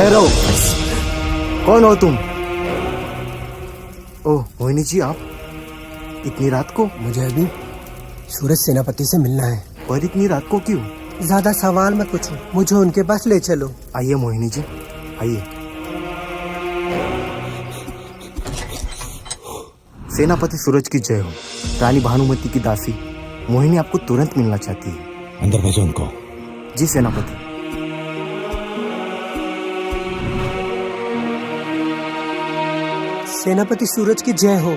ठहरो, कौन हो तुम? ओह मोहिनी जी, आप इतनी रात को? मुझे अभी सूरज सेनापति से मिलना है। पर इतनी रात को क्यों? ज्यादा सवाल मत पूछो, मुझे उनके पास ले चलो। आइए मोहिनी जी, आइए। सेनापति सूरज की जय हो। रानी भानुमति की दासी मोहिनी आपको तुरंत मिलना चाहती है। अंदर भेजो उनको। जी सेनापति। सेनापति सूरज की जय हो।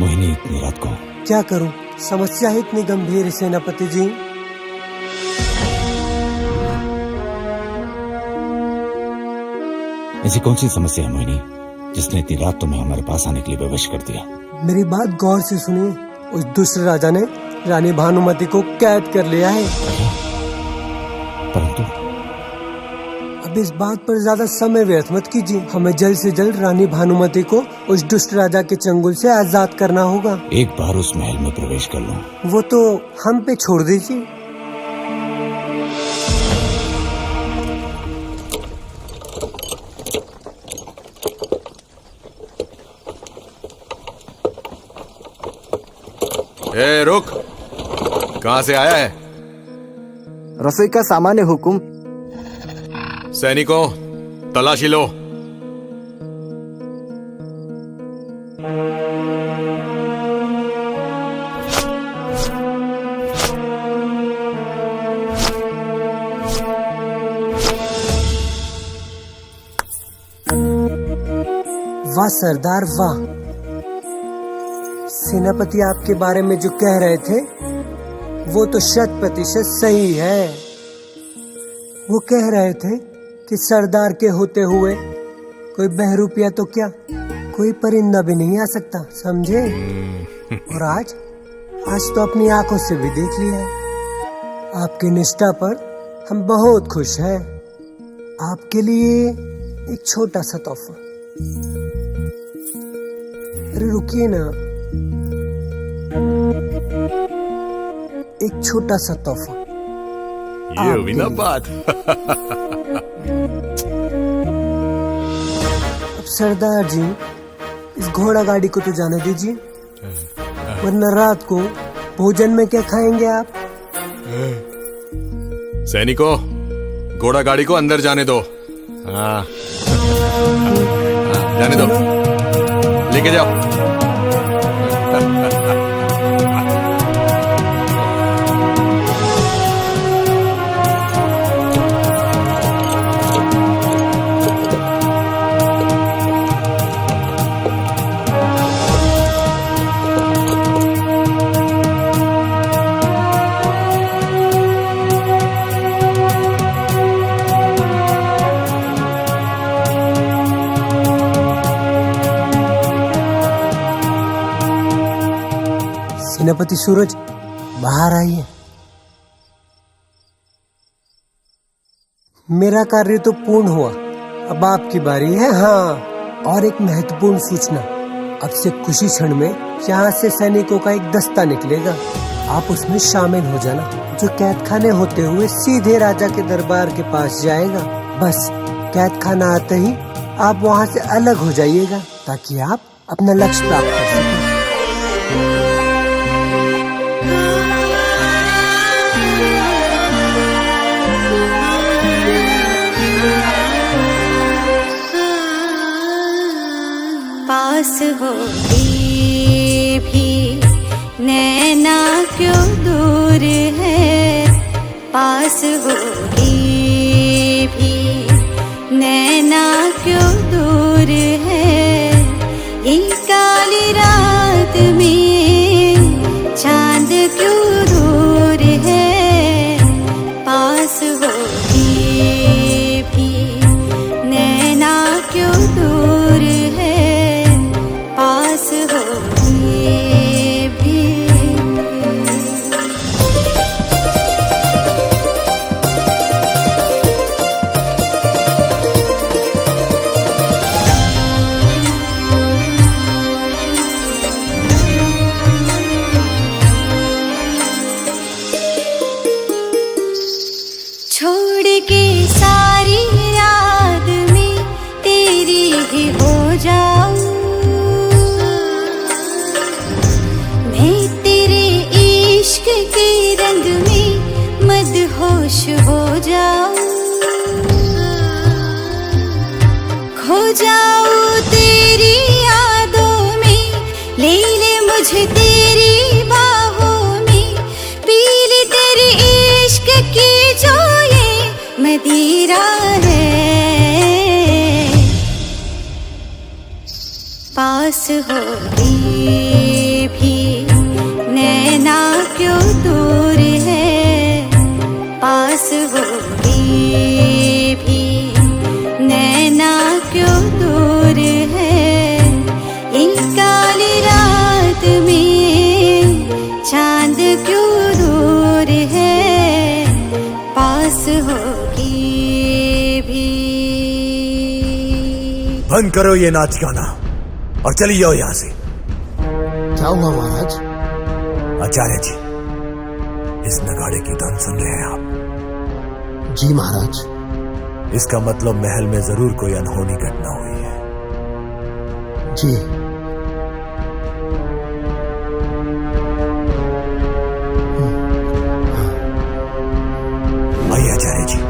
मोहिनी इतनी रात को? क्या करूं, समस्या है इतनी गंभीर है सेनापति जी। ऐसी कौन सी समस्या है मोहिनी, जिसने इतनी रात तुम्हें हमारे पास आने के लिए विवश कर दिया? मेरी बात गौर से सुनिए। उस दुष्ट राजा ने रानी भानुमति को कैद कर लिया है। परंतु अब इस बात पर ज्यादा समय व्यर्थ मत कीजिए। हमें जल्द से जल्द रानी भानुमति को उस दुष्ट राजा के चंगुल से आजाद करना होगा। एक बार उस महल में प्रवेश कर लो। वो तो हम पे छोड़ दीजिए। ए रुक, कहां से आया है? रसोई का सामान है हुकुम। सैनिकों, तलाशी लो। वाह सरदार वाह। सेनापति आपके बारे में जो कह रहे थे वो तो 100% सही है। वो कह रहे थे कि सरदार के होते हुए कोई बहरूपिया तो क्या, कोई परिंदा भी नहीं आ सकता, समझे? और आज तो अपनी आंखों से भी देख लिया है। आपकी निष्ठा पर हम बहुत खुश हैं। आपके लिए एक छोटा सा तोहफा। अरे रुकिए ना, एक छोटा सा तोहफा। ये हुई ना बात। अब सरदार जी, इस घोड़ा गाड़ी को तो जाने दीजिए, वरना रात को भोजन में क्या खाएंगे आप? सैनिकों, घोड़ा गाड़ी को अंदर जाने दो। हाँ, जाने दो, लेके जाओ। सेनापति सूरज, बाहर आइए। मेरा कार्य तो पूर्ण हुआ, अब आपकी बारी है। हाँ, और एक महत्वपूर्ण सूचना। अब से कुछ ही क्षण में यहाँ से सैनिकों का एक दस्ता निकलेगा। आप उसमें शामिल हो जाना, जो कैद खाने होते हुए सीधे राजा के दरबार के पास जाएगा। बस कैद खाना आते ही आप वहाँ से अलग हो जाइएगा, ताकि आप अपना लक्ष्य प्राप्त कर सकें। पास होके भी नैना क्यों दूर है, पास होके भी नैना क्यों दूर है। ये काली रात में चांद क्यों दूर है, पास होके भी नैना क्यों दूर है, पास होके भी। छोड़ के सारी रात में पास होके भी नैना क्यों दूर है, पास होके भी नैना क्यों दूर है। इन काली रात में चांद क्यों दूर है, पास होके भी। बंद करो ये नाच गाना और चली जाओ यहाँ से। क्या हुआ महाराज? आचार्य जी, इस नगाड़े की धुन सुन रहे हैं आप? जी महाराज। इसका मतलब महल में जरूर कोई अनहोनी घटना हुई है। जी। आइए आचार्य जी।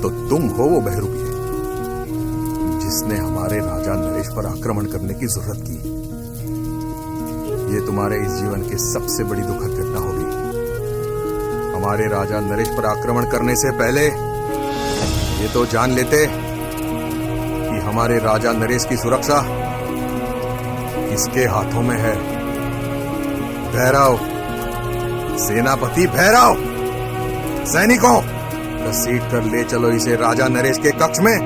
तो तुम हो वो बहरूपिया जिसने हमारे राजा नरेश पर आक्रमण करने की जरूरत की। ये तुम्हारे इस जीवन की सबसे बड़ी दुखद घटना होगी। हमारे राजा नरेश पर आक्रमण करने से पहले ये तो जान लेते कि हमारे राजा नरेश की सुरक्षा किसके हाथों में है। भैरव, सेनापति भैरव, सैनिकों, घसीट कर ले चलो इसे राजा नरेश के कक्ष में।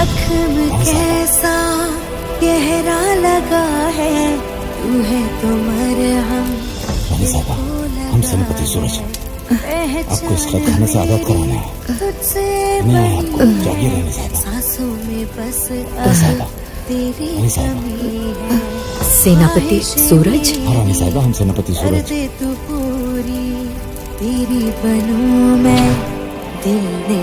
जख्म कैसा गहरा लगा है, तू है तो मरहम। रानी साहबा, हम सेनापति सूरज आपको इस खाने से आजाद कराना है। तुझसे नहीं आपको जागिए रानी साहबा। सांसों में बस साहबा, तेरी रानी साहबा। कमी है। सेनापति सूरज। हाँ रानी साहबा, हम सेनापति कर सूरज। दे तू पूरी, तेरी बनूं मैं दिल ने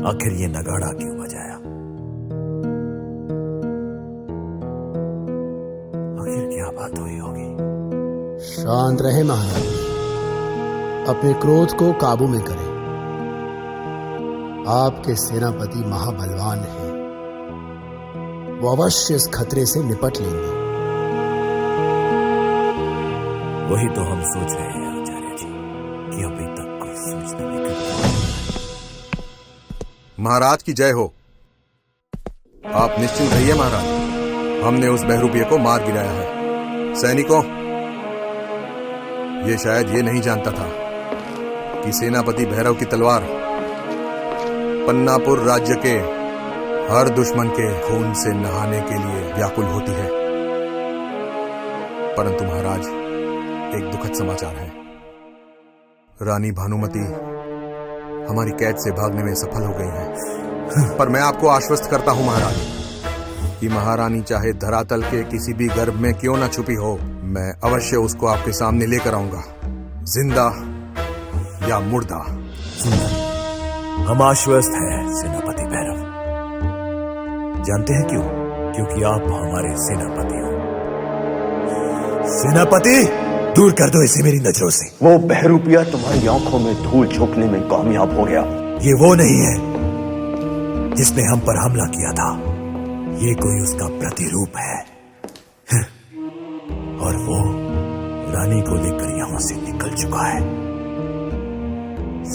आखिर ये नगाड़ा क्यों बजाया? आखिर क्या बात हुई होगी? शांत रहे महाराज, अपने क्रोध को काबू में करें। आपके सेनापति महाबलवान हैं, वो अवश्य इस खतरे से निपट लेंगे। वही तो हम सोच रहे हैं आचार्य जी कि अभी तक कोई सूचना नहीं। महाराज की जय हो। आप निश्चिंत रहिए महाराज, हमने उस बहरूपिये को मार गिराया है। सैनिकों, ये शायद ये नहीं जानता था कि सेनापति भैरव की तलवार पन्नापुर राज्य के हर दुश्मन के खून से नहाने के लिए व्याकुल होती है। परंतु महाराज, एक दुखद समाचार है। रानी भानुमति हमारी कैद से भागने में सफल हो गई है। पर मैं आपको आश्वस्त करता हूं महाराज कि महारानी चाहे धरातल के किसी भी गर्भ में क्यों ना छुपी हो, मैं अवश्य उसको आपके सामने लेकर आऊंगा, जिंदा या मुर्दा। सुंदर, हम आश्वस्त हैं सेनापति भैरव। जानते हैं क्यों? क्योंकि आप हमारे सेनापति हो। सेनापति, दूर कर दो इसे मेरी नजरों से। वो बहरूपिया तुम्हारी आंखों में धूल झोंकने में कामयाब हो गया। ये वो नहीं है जिसने हम पर हमला किया था, ये कोई उसका प्रतिरूप है। और वो रानी को लेकर यहां से निकल चुका है।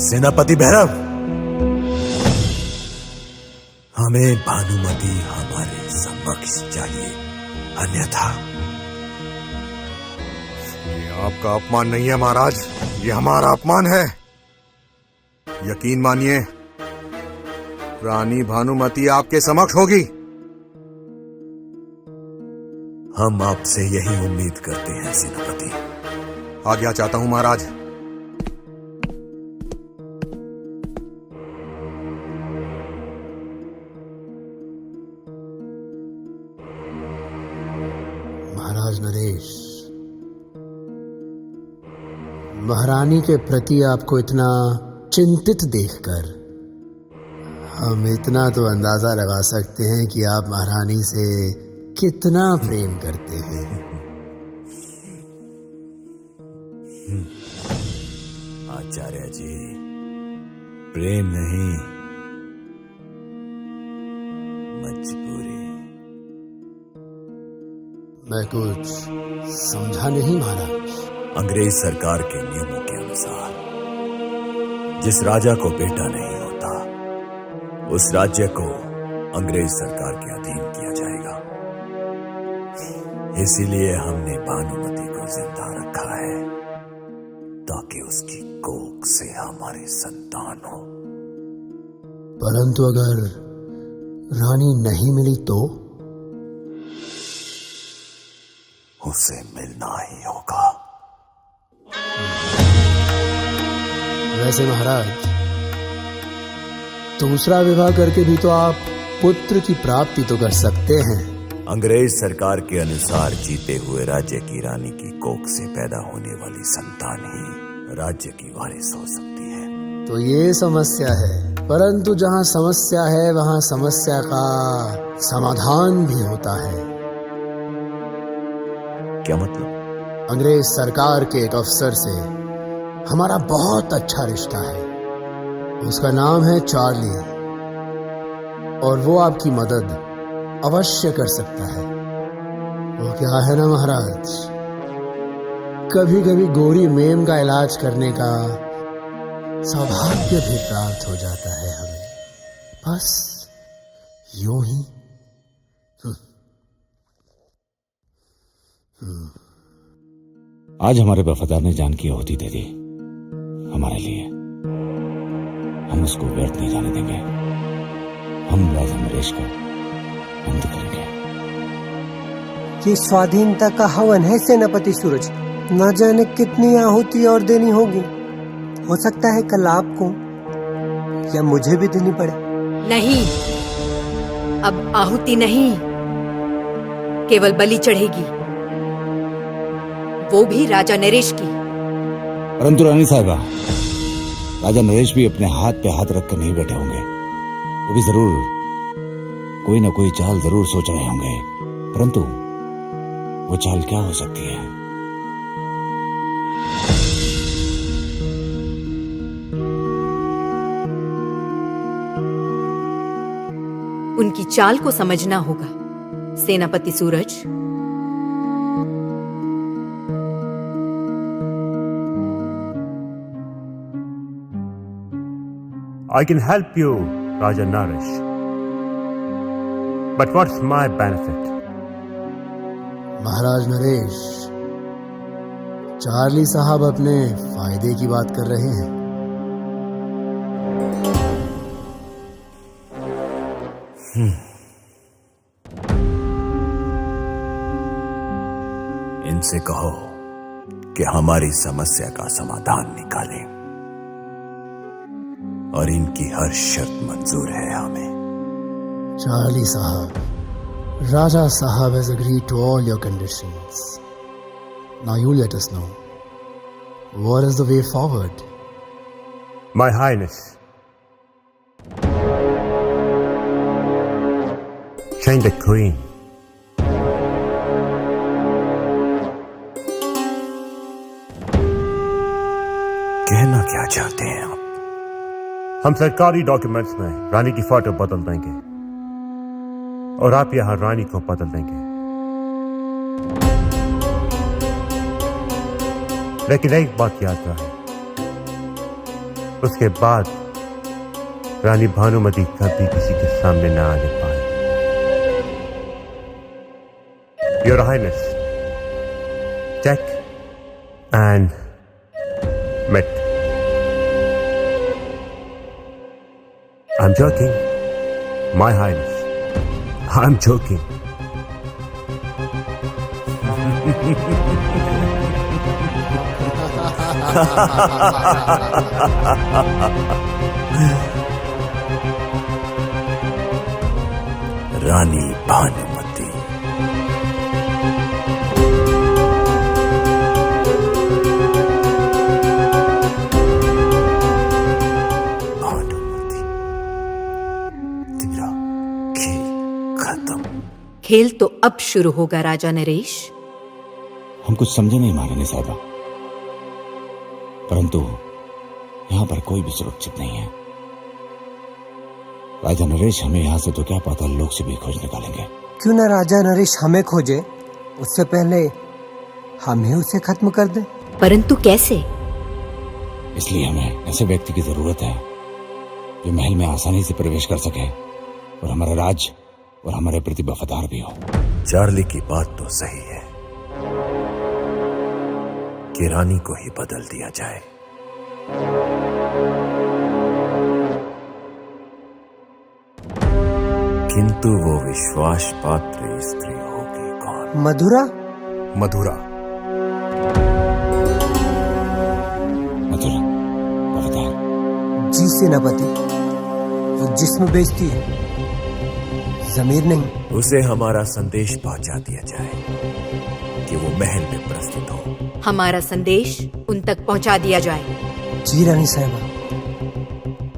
सेनापति भैरव, हमें भानुमति हमारे समक्ष चाहिए, अन्यथा। ये आपका अपमान नहीं है महाराज, ये हमारा अपमान है। यकीन मानिए, रानी भानुमति आपके समक्ष होगी। हम आपसे यही उम्मीद करते हैं सेनापति। आज्ञा चाहता हूं महाराज। महाराज नरेश, महारानी के प्रति आपको इतना चिंतित देखकर हम इतना तो अंदाजा लगा सकते हैं कि आप महारानी से कितना प्रेम करते हैं। आचार्य जी, प्रेम नहीं, मजबूरी। मैं कुछ समझा नहीं महाराज। अंग्रेज सरकार के नियमों के अनुसार जिस राजा को बेटा नहीं होता, उस राज्य को अंग्रेज सरकार के अधीन किया जाएगा। इसीलिए हमने भानुमति को जिंदा रखा है, ताकि उसकी कोख से हमारे संतान हो। परंतु अगर रानी नहीं मिली तो? उसे मिलना ही होगा। वैसे महाराज, दूसरा विवाह करके भी तो आप पुत्र की प्राप्ति तो कर सकते हैं। अंग्रेज सरकार के अनुसार जीते हुए राज्य की रानी की कोख से पैदा होने वाली संतान ही राज्य की वारिस हो सकती है। तो ये समस्या है, परंतु जहाँ समस्या है वहाँ समस्या का समाधान भी होता है। क्या मतलब? अंग्रेज सरकार के एक अफसर से हमारा बहुत अच्छा रिश्ता है। उसका नाम है चार्ली, और वो आपकी मदद अवश्य कर सकता है। वो क्या है ना महाराज, कभी कभी गोरी मेम का इलाज करने का सौभाग्य भी प्राप्त हो जाता है हमें, बस यूं ही। आज हमारे वफादार ने जान की आहुति दे दी हमारे लिए। हम उसको व्यर्थ नहीं जाने देंगे। हम राजा नरेश का अंत करेंगे। ये स्वाधीनता का हवन है सेनापति सूरज। न जाने कितनी आहुति और देनी होगी। हो सकता है कल आपको या मुझे भी देनी पड़े। नहीं, अब आहुति नहीं, केवल बलि चढ़ेगी, वो भी राजा नरेश की। परंतु रानी साहिबा, राजा नरेश भी अपने हाथ पे हाथ रखकर नहीं बैठे होंगे। वो भी जरूर कोई ना कोई चाल जरूर सोच रहे होंगे। परंतु वो चाल क्या हो सकती है? उनकी चाल को समझना होगा सेनापति सूरज। I can help you, Raja Naresh. But what's my benefit? Maharaj Naresh, Charlie साहब अपने फायदे की बात कर रहे हैं। इनसे कहो कि हमारी समस्या का समाधान निकालें और इनकी हर शर्त मंजूर है हमें। चार्ली साहब, Raja Sahab has agreed to all your conditions. Now you let us know, what is the way forward? My Highness, change the Queen. कहना क्या चाहते हैं आप? हम सरकारी डॉक्यूमेंट्स में रानी की फोटो बदल देंगे और आप यहां रानी को बदल देंगे, लेकिन एक बात याद रहे, उसके बाद रानी भानुमति कभी किसी के सामने न आने पाए। Your Highness, check and met. I'm joking, My Highness. I'm joking. रानी भानुमति, भानुमति, तेरा खेल खत्म। खेल तो अब शुरू होगा राजा नरेश। हम कुछ समझे नहीं महारानी साहबा, परंतु यहां पर कोई भी सुरक्षित नहीं है। राजा नरेश हमें यहां से तो क्या पता लोग से भी खोज निकालेंगे। क्यों ना राजा नरेश हमें खोजे, उससे पहले हम ही उसे खत्म कर दें। परंतु कैसे? इसलिए हमें ऐसे व्यक्ति की जरूरत है जो महल में आसानी से प्रवेश कर सके और हमारा राज और हमारे प्रति वफादार भी हो। चार्ली की बात तो सही है कि रानी को ही बदल दिया जाए, किंतु वो विश्वास पात्र स्त्री होगी कौन? मधुरा। मधुरा। मधुरा वफादार। जी सेनापति, वो जिस्म बेचती है, जमीर नहीं। उसे हमारा संदेश पहुंचा दिया जाए कि वो महल में प्रस्तुत हो। हमारा संदेश उन तक पहुंचा दिया जाए। जी रानी साहिबा।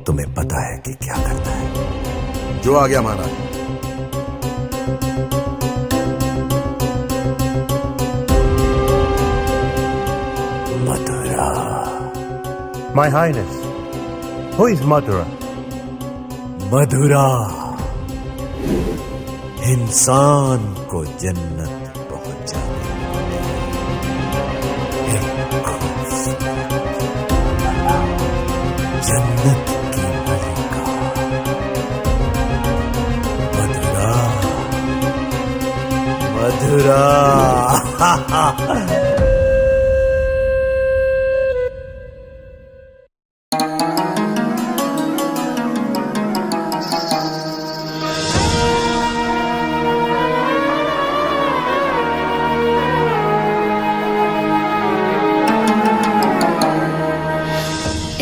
तुम्हें पता है कि क्या करना है। जो आ गया महाराज। मधुरा। My Highness, who is Madhura? मधुरा इंसान को जन्नत पहुंचाने जन्नत की मलिका मधुरा। मधुरा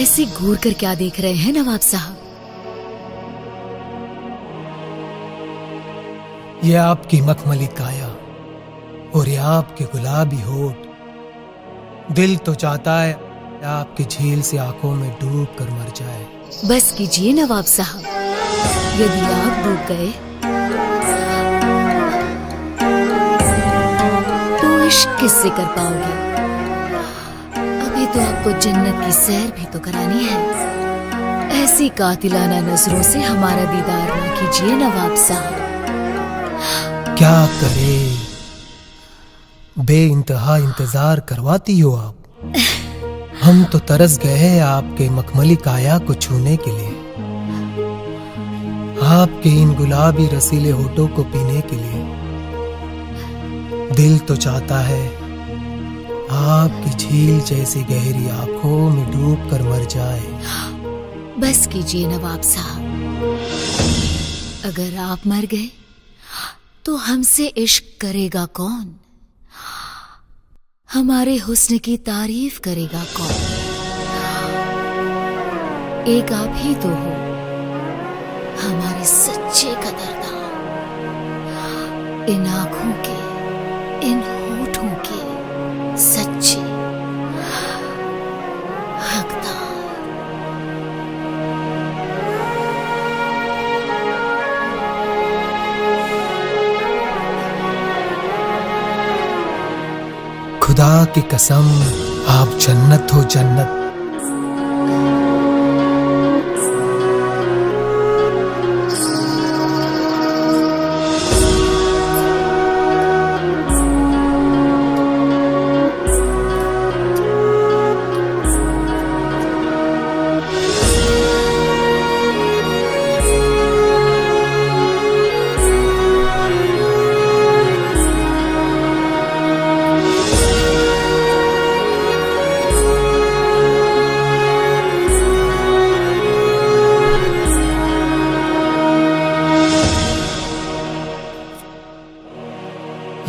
ऐसे घूर कर क्या देख रहे हैं नवाब साहब? ये आपकी मखमली काया और ये आपके गुलाबी होठ, दिल तो चाहता है आपकी झील से आंखों में डूब कर मर जाए। बस कीजिए नवाब साहब, यदि आप डूब गए तो इश्क किससे कर पाओगे? अभी तो आपको जन्नत की सैर भी तो करानी है। ऐसी कातिलाना नजरों से हमारा दीदार ना कीजिए नवाब साहब। क्या करे, बेइंतहा इंतजार करवाती हो आप। हम तो तरस गए हैं आपके मखमली काया को छूने के लिए, आपके इन गुलाबी रसीले होठों को पीने के लिए। दिल तो चाहता है आपकी झील जैसी गहरी आंखों में डूब कर मर जाए। बस कीजिए नवाब साहब, अगर आप मर गए तो हमसे इश्क करेगा कौन, हमारे हुस्न की तारीफ करेगा कौन। एक आप ही तो हो हमारे सच्चे कदरदान, इन आंखों के इन होठों के सच्चे हकदार। खुदा की कसम आप जन्नत हो जन्नत।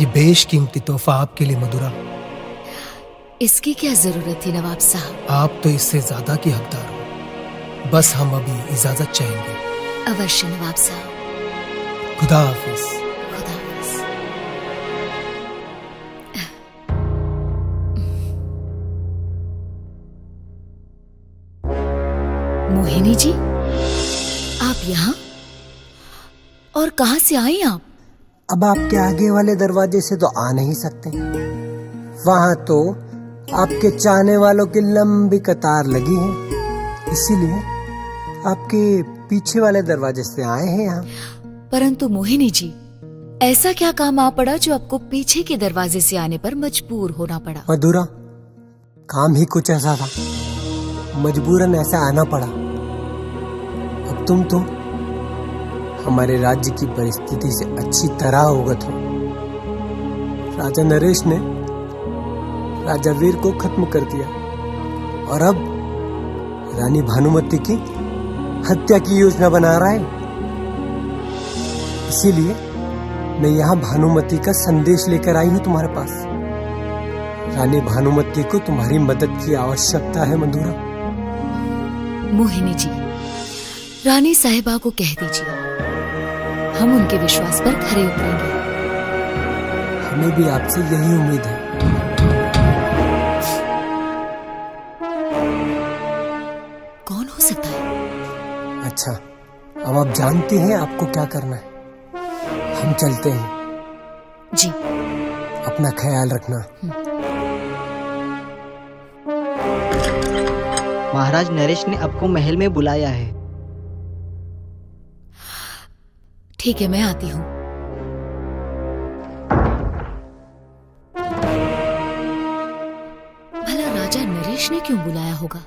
ये बेशकीमती तोहफा आपके लिए मधुरा। इसकी क्या जरूरत थी नवाब साहब? आप तो इससे ज्यादा की हकदार हो। बस हम अभी इजाजत चाहेंगे। अवश्य नवाब साहब। खुदा हाफिज। खुदा हाफिज। मोहिनी जी, आप यहाँ? और कहाँ से आई आप? अब आपके आगे वाले दरवाजे से तो आ नहीं सकते, वहां तो आपके चाहने वालों की लंबी कतार लगी है, इसीलिए आपके पीछे वाले दरवाजे से आए हैं यहाँ। परंतु मोहिनी जी, ऐसा क्या काम आ पड़ा जो आपको पीछे के दरवाजे से आने पर मजबूर होना पड़ा? मधुरा, काम ही कुछ ऐसा था, मजबूरन ऐसा आना पड़ा। अब तुम तो हमारे राज्य की परिस्थिति से अच्छी तरह अवगत हो। राजा नरेश ने राजा वीर को खत्म कर दिया और अब रानी भानुमति की हत्या की योजना बना रहा है। इसीलिए मैं यहाँ भानुमति का संदेश लेकर आई हूँ तुम्हारे पास। रानी भानुमति को तुम्हारी मदद की आवश्यकता है मधुरा। मोहिनी जी, रानी साहिबा को कह दीजिए, हम उनके विश्वास पर खरे उतरेंगे। हमें भी आपसे यही उम्मीद है। कौन हो सकता है? अच्छा, अब आप जानते हैं आपको क्या करना है। हम चलते हैं। जी। अपना ख्याल रखना। महाराज नरेश ने आपको महल में बुलाया है। ठीक है, मैं आती हूँ। भला राजा नरेश ने क्यों बुलाया होगा?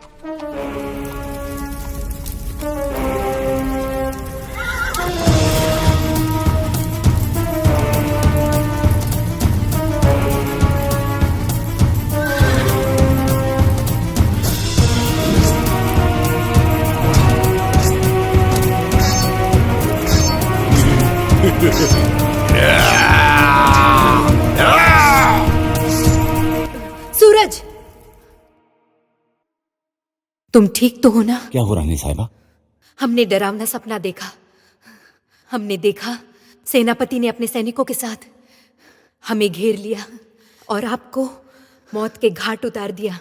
सूरज, तुम ठीक तो हो ना? क्या हो रानी साहिबा? हमने डरावना सपना देखा। हमने देखा सेनापति ने अपने सैनिकों के साथ हमें घेर लिया और आपको मौत के घाट उतार दिया।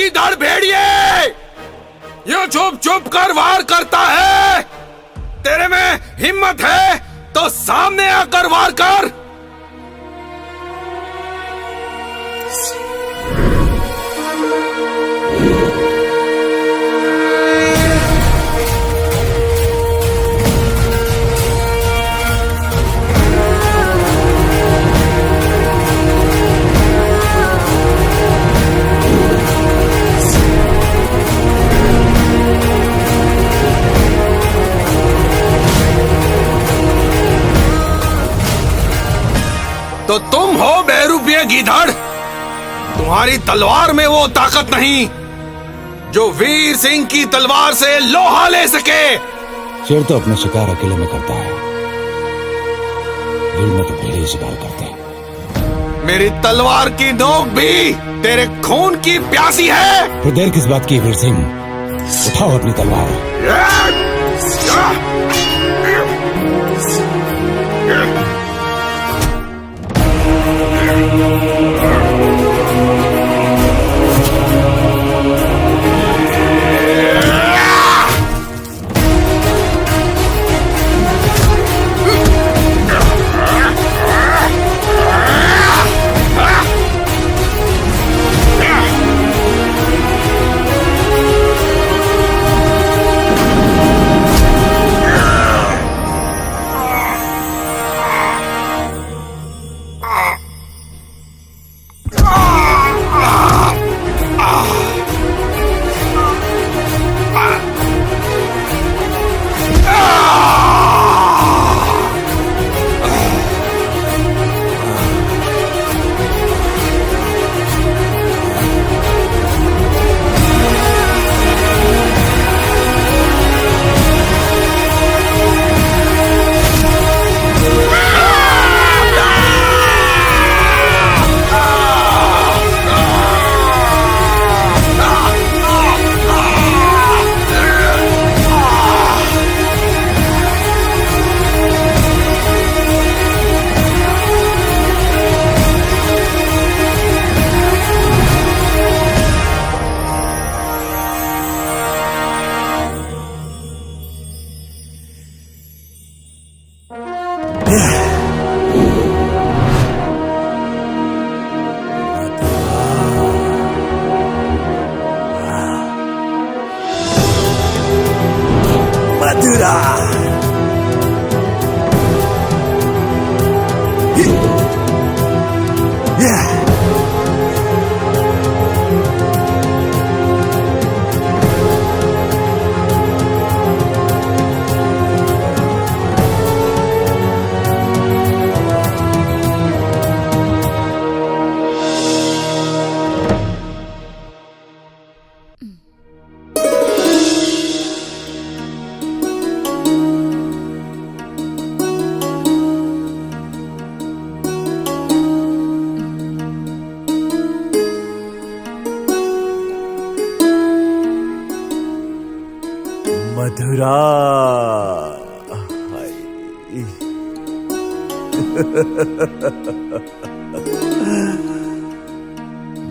गीदड़ भेड़िए, ये चुप चुप कर वार करता है। तेरे में हिम्मत है तो सामने आकर वार कर। तो तुम हो बेरुपये गीदड़। तुम्हारी तलवार में वो ताकत नहीं जो वीर सिंह की तलवार से लोहा ले सके। शेर तो अपना शिकार अकेले में करता है, रीढ़ में तो भेड़िए शिकार करते हैं। मेरी तलवार की नोक भी तेरे खून की प्यासी है। फिर देर किस बात की वीर सिंह, उठाओ अपनी तलवार। मथुरा। मथुरा।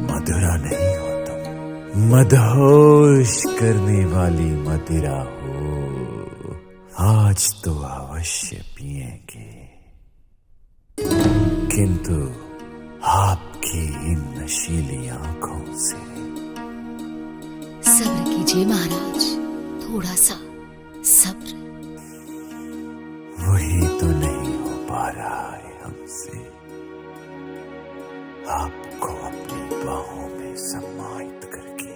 मधुरा नहीं हो तुम, मदहोश करने वाली मदिरा हो। आज तो अवश्य पिएंगे, किंतु आपकी इन नशीली आंखों से। सब्र कीजिए महाराज, थोड़ा सा सब्र। वही तो नहीं हो पा रहा है हमसे। आपको अपनी बाहों में समाहित करके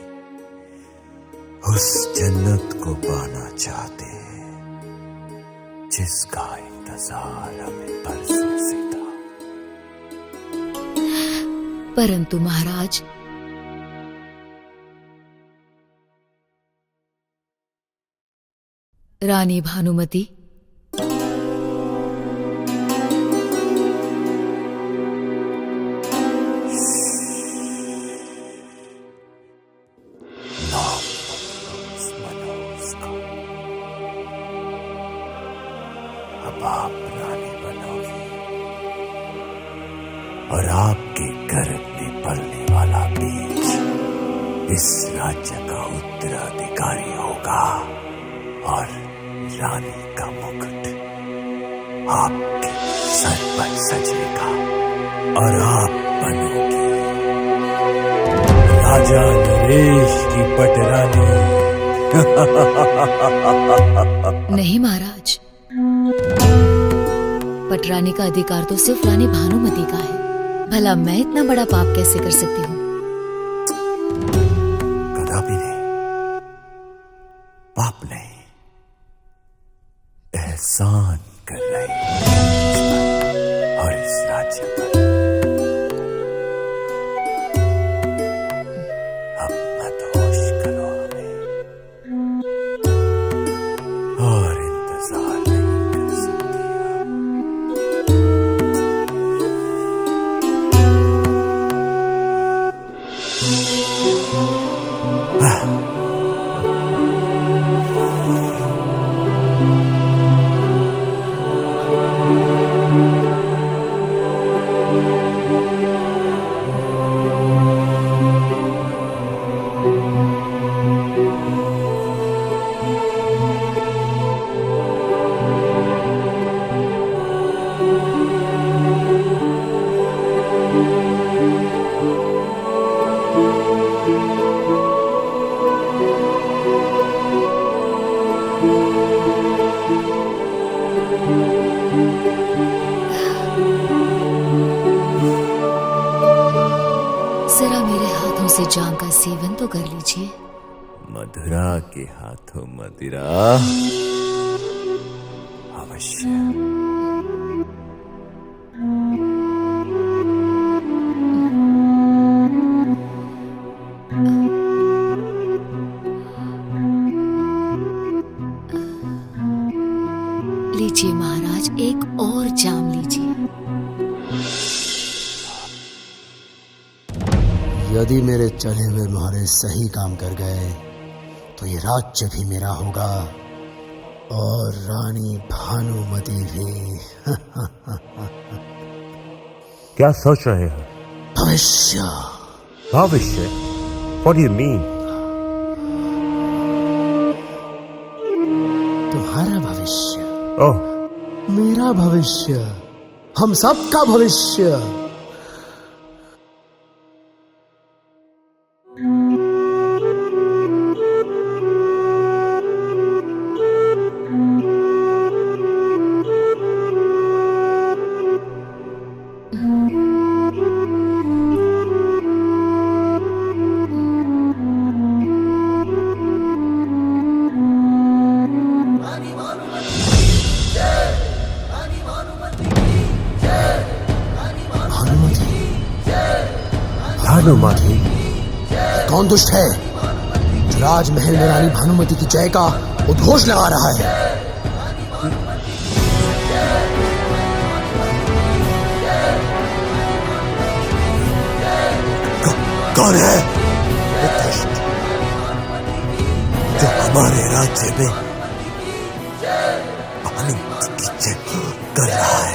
उस जन्नत को पाना चाहते हैं जिसका इंतजार हमें बरसों से था। परंतु महाराज, रानी भानुमति अब आप रानी बनोगी और आपके गर्भ में पलने वाला बीज इस राज्य का उत्तराधिकारी होगा और रानी का मुकुट आपके सर पर सजेगा और आप बनोगे राजा नरेश की पटरानी। नहीं महाराज, पटरानी का अधिकार तो सिर्फ रानी भानुमति का है। भला मैं इतना बड़ा पाप कैसे कर सकती हूँ? कदापि नहीं, पाप नहीं, एहसान कर रहे हैं और इस राज्य पर। अब मत होश करो हमें और इंतजार नहीं कर सकती आप। जरा मेरे हाथों से जाम का सेवन तो कर लीजिए। मधुरा के हाथों मदिरा अवश्य। लीजिए महाराज, एक और जाम लीजिए। यदि मेरे चले हुए मोहरे सही काम कर गए तो ये राज्य भी मेरा होगा और रानी भानुमति भी। क्या सोच रहे हो? भविष्य। भविष्य? What do you mean? तुम्हारा भविष्य, ओह, मेरा भविष्य, हम सबका भविष्य। भानुमति? कौन दुष्ट है जो राजमहल में रानी भानुमति की जय का उद्घोष लगा रहा है? कौन है ये दुष्ट जो हमारे राज्य में भानुमति की जय कर रहा है?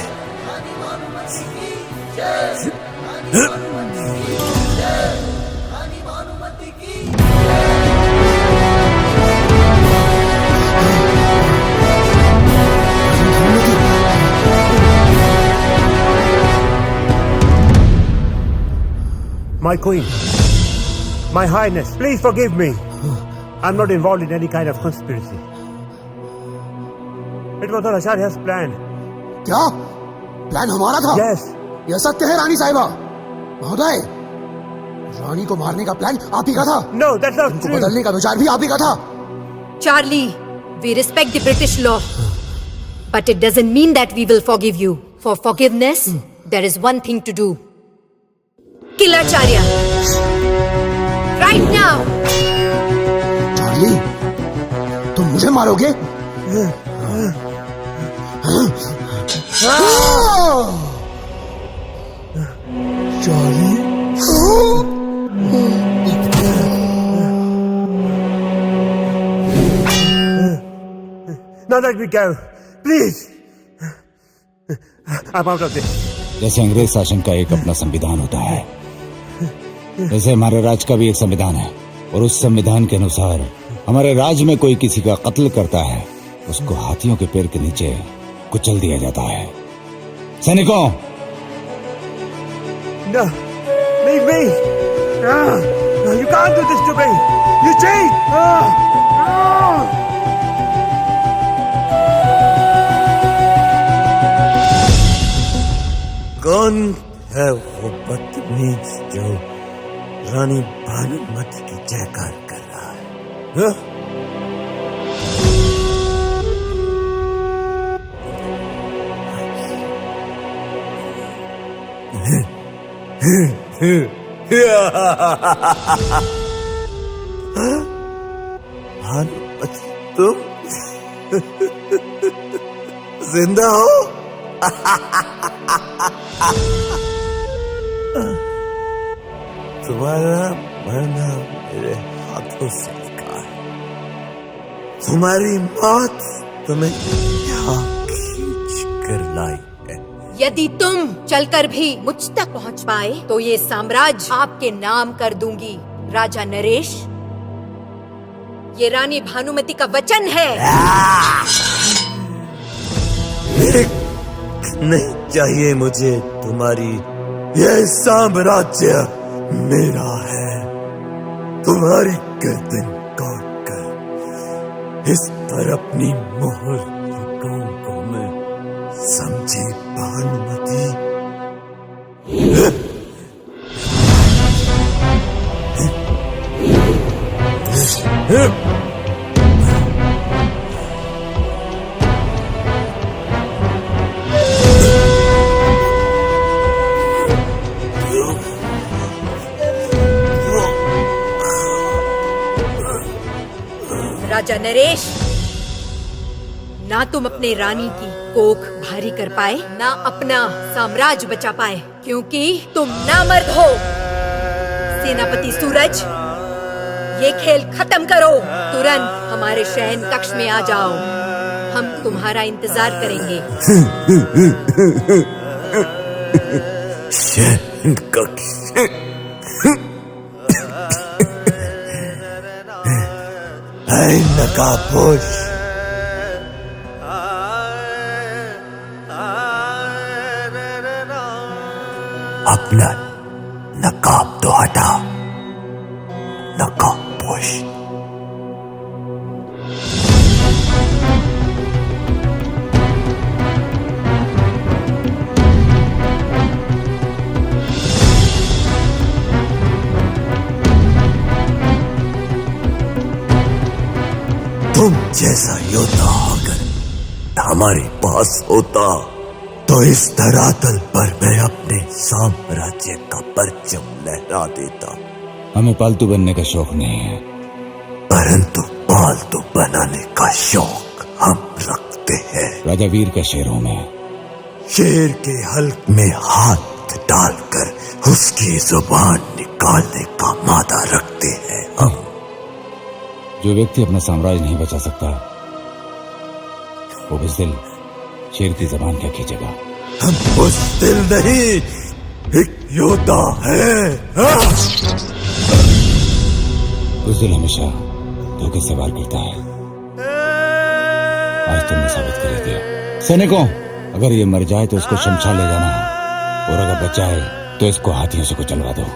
My queen, my highness, please forgive me. I'm not involved in any kind of conspiracy. It was all Acharya's plan. क्या प्लान हमारा था? Yes. यह सत्य है रानी साहिबा। महोदय, रानी को मारने का प्लान आप ही का था। No, that's not उनको true. बदलने का विचार भी आप ही का था। Charlie, we respect the British law, but it doesn't mean that we will forgive you. For forgiveness, there is one thing to do. Kill Acharya. Right now. Charlie, तुम मुझे मारोगे? Charlie, Now let me go, please. I'm out of this. जैसे अंग्रेज शासन का एक अपना संविधान होता है, वैसे हमारे राज्य का भी एक संविधान है। और उस संविधान के अनुसार हमारे राज्य में कोई किसी का कत्ल करता है, उसको हाथियों के पैर के नीचे कुचल दिया जाता है। सैनिकों, No, leave me. No, you can't do this to me. You cheat. कौन है वो बदतमीज जो रानी भानुमति की जयकार कर रहा है? हाँ? भानुमति, तुम जिंदा हो? तुम्हारा मरना मेरे हाथों से लिखा है। तुम्हारी मौत तुम्हें यहाँ खींच कर लाई है। यदि तुम चलकर भी मुझ तक पहुंच पाए तो ये साम्राज्य आपके नाम कर दूंगी। राजा नरेश, ये रानी भानुमति का वचन है। नहीं चाहिए मुझे तुम्हारी, यह साम्राज्य मेरा है। तुम्हारी गर्दन काट कर इस पर अपनी मोहर लगाऊंगा मैं, समझी भानुमति? राजा नरेश, ना तुम अपने रानी की कोख भारी कर पाए, ना अपना साम्राज्य बचा पाए, क्योंकि तुम नामर्द हो। सेनापति सूरज, ये खेल खत्म करो। तुरंत हमारे शयन कक्ष में आ जाओ, हम तुम्हारा इंतजार करेंगे। शयन कक्ष? नकाबपोश, अपना नकाब तो हटा, नकाबपोश। तुम जैसा योद्धा अगर हमारे पास होता तो इस धरातल पर मैं अपने साम्राज्य का परचम लहरा देता। हमें पालतू बनने का शौक नहीं है, परंतु पालतू बनाने का शौक हम रखते हैं। राजा वीर का शेरों में शेर के हल्क में हाथ डालकर उसकी जुबान निकालने का मादा रखते हैं हम। जो व्यक्ति अपना साम्राज्य नहीं बचा सकता, वो बुज़दिल शेर की जबान क्या खींचेगा? हम बुज़दिल नहीं, एक योद्धा है। बुज़दिल हमेशा धोखे से वार करता है। आज तुमने साबित कर दिया। सैनिकों, अगर ये मर जाए तो इसको शमशान ले जाना, और अगर बच जाए तो इसको हाथियों से कुचलवा दो।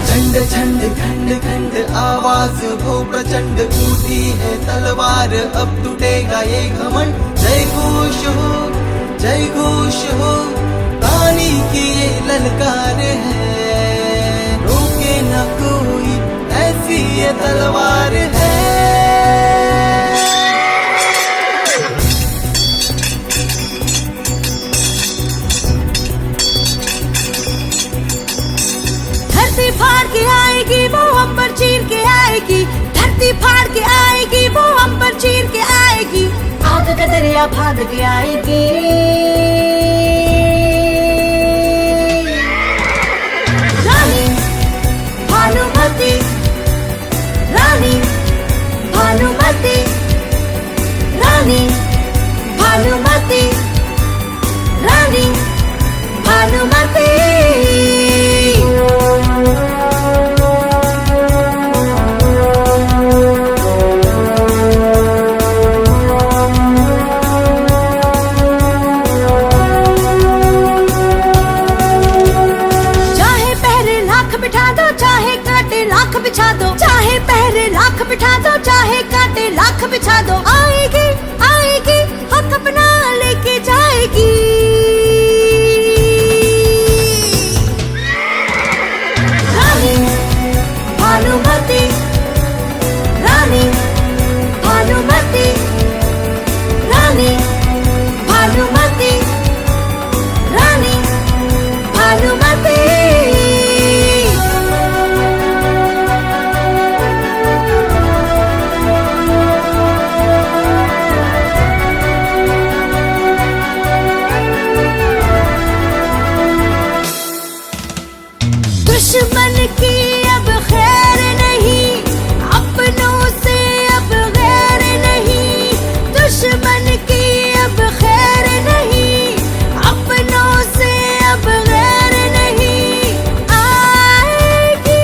झंड झंड खंड खंड आवाज हो प्रचंड, टूटी है तलवार अब टूटेगा ये घमंड। जय घोष हो रानी की ये ललकार है, रोके न कोई ऐसी ये तलवार है। धरती फाड़ के आएगी वो अंबर चीर के आएगी, धरती फाड़ के आएगी वो अंबर चीर के आएगी, आग का दरिया फाड़ के आएगी। रानी भानुमति, रानी भानुमति, रानी भानुमति, रानी भानुमति। बिछा दो, चाहे पहरे लाख बिठा दो, चाहे कांटे लाख बिछा दो, आएगी आएगी हक अपना लेके जाएगी। रानी भानुमति, रानी भानुमति, रानी भानुमति, रानी भानुमति। दुश्मन की अब खैर नहीं, अपनों से अब गैर नहीं, दुश्मन की अब खैर नहीं, अपनों से अब गैर नहीं, आएगी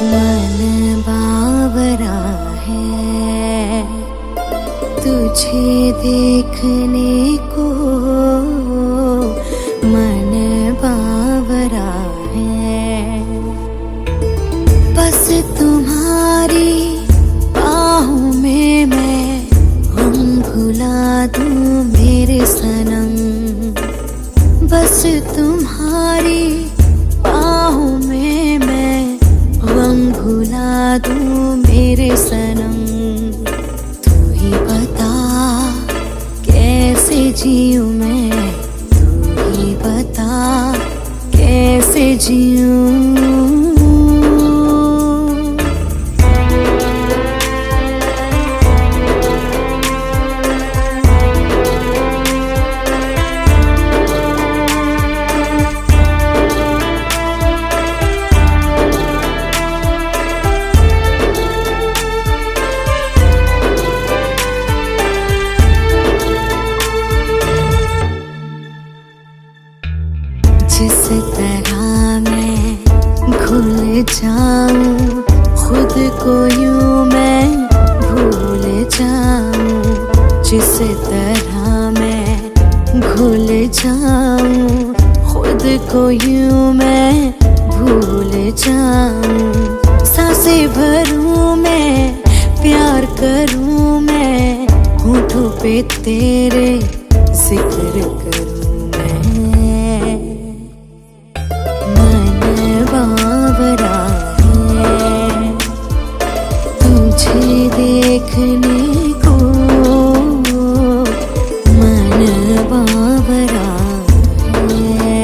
मन बावरा है तुझे देखने को, मन बावरा है बस तुम्हारी बाहों में मैं गम भुला दूं मेरे सनम, बस तुम्हारी बाहों में मैं गम भुला दूं मेरे सनम। तू ही बता कैसे जीऊं मैं, तू ही बता कैसे जीऊं। जाऊं, खुद को यूं मैं भूल जाऊं, जिस तरह मैं घुल जाऊं, खुद को यूं मैं भूल जाऊं, सांसें भरूं मैं, प्यार करूं मैं, होठों पे तेरे जिक्र करूं मैं, मन बावरा है तुझे देखने को, मन बावरा है।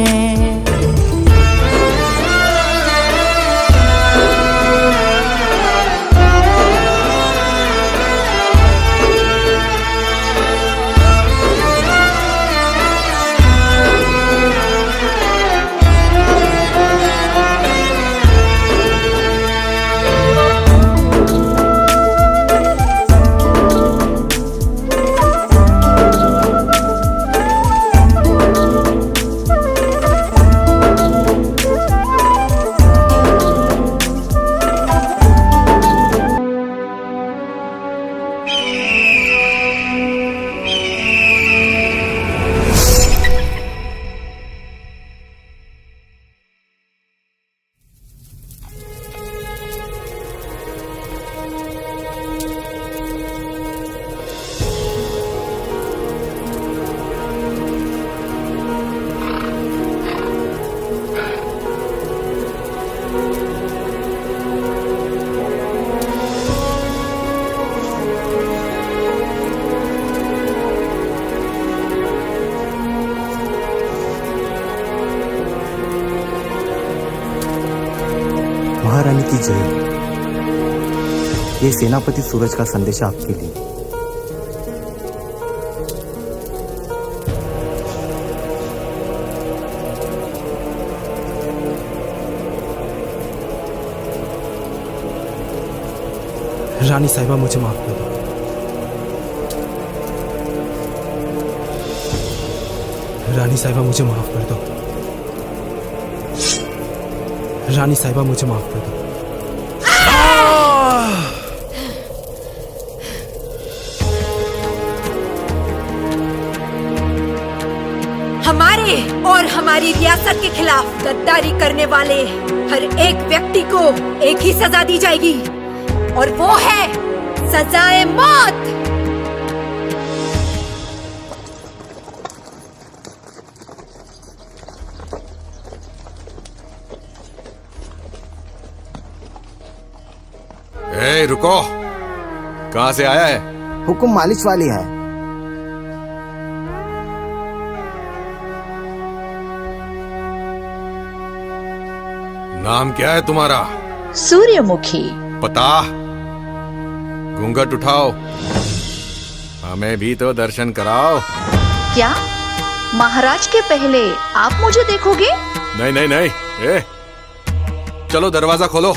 महारानी की जय। ये सेनापति सूरज का संदेश आपके लिए। रानी साहिबा मुझे माफ कर दो। रानी साहिबा मुझे माफ कर दो। रानी साहिबा मुझे माफ कर दो। हमारे और हमारी रियासत के खिलाफ गद्दारी करने वाले हर एक व्यक्ति को एक ही सजा दी जाएगी और वो है सजाए मौत। ए, रुको। कहां से आया है? हुक्म मालिश वाली है। नाम क्या है तुम्हारा? सूर्यमुखी। पता? घूंघट उठाओ, हमें भी तो दर्शन कराओ। क्या महाराज के पहले आप मुझे देखोगे? नहीं नहीं नहीं। ए, चलो दरवाजा खोलो।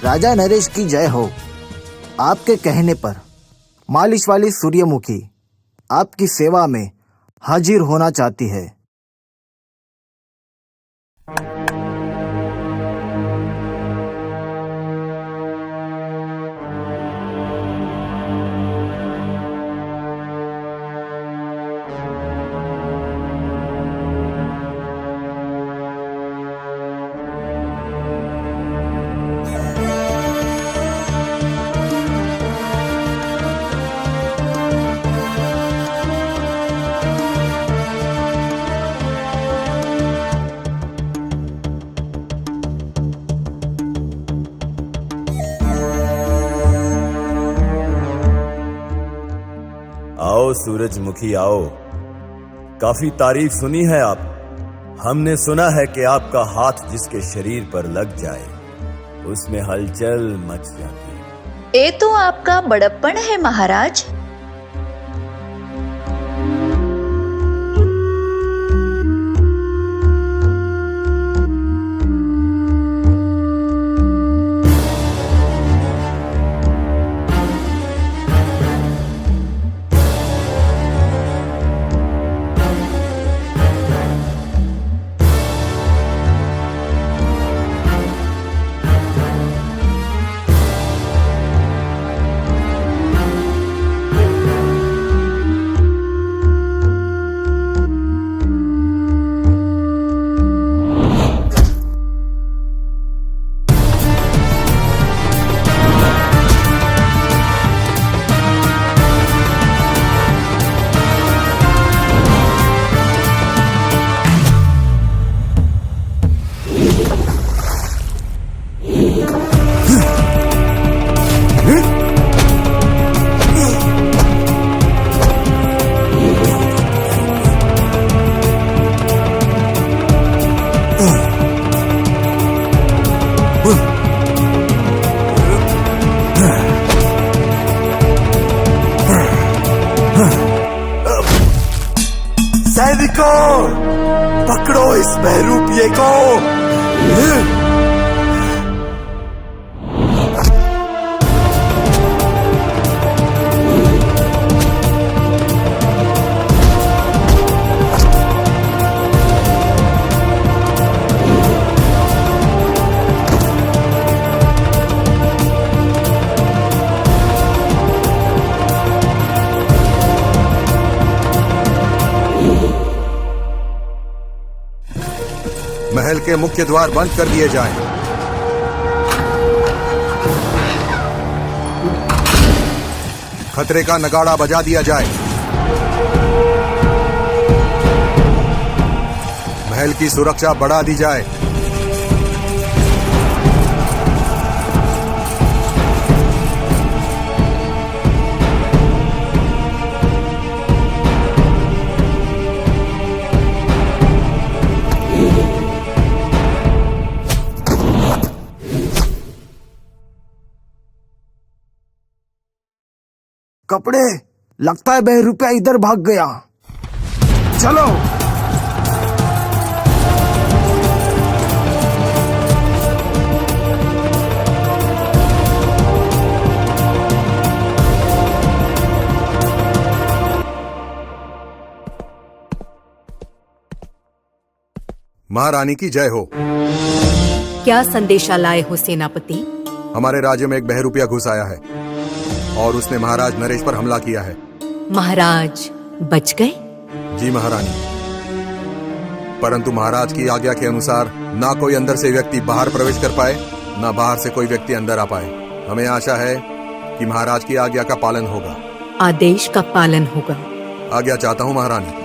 राजा नरेश की जय हो। आपके कहने पर मालिश वाली सूर्यमुखी आपकी सेवा में हाजिर होना चाहती है। आओ सूरजमुखी आओ, काफी तारीफ सुनी है आप। हमने सुना है कि आपका हाथ जिसके शरीर पर लग जाए उसमें हलचल मच जाती है। ये तो आपका बड़प्पन है महाराज। सैनिकों, पकड़ो इस बहरूपिये को। महल के मुख्य द्वार बंद कर दिए जाएं। खतरे का नगाड़ा बजा दिया जाए। महल की सुरक्षा बढ़ा दी जाए। कपड़े, लगता है बहरूपिया इधर भाग गया। चलो। महारानी की जय हो। क्या संदेशा लाए हो सेनापति? हमारे राज्य में एक बहरूपिया घुस आया है और उसने महाराज नरेश पर हमला किया है। महाराज बच गए? जी महारानी, परंतु महाराज की आज्ञा के अनुसार ना कोई अंदर से व्यक्ति बाहर प्रवेश कर पाए, ना बाहर से कोई व्यक्ति अंदर आ पाए। हमें आशा है कि महाराज की आज्ञा का पालन होगा। आदेश का पालन होगा। आज्ञा चाहता हूँ महारानी।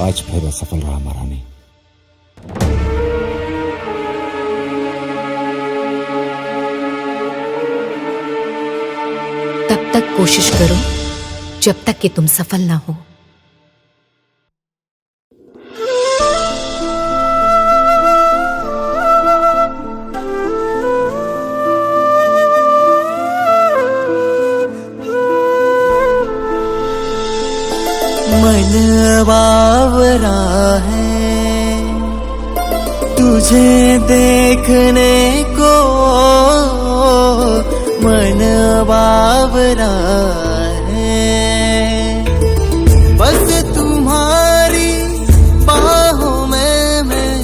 आज फिर असफल रहा महारानी। तब तक कोशिश करो जब तक कि तुम सफल ना हो। तुझे देखने को मन बावरा है, बस तुम्हारी बाहों में मैं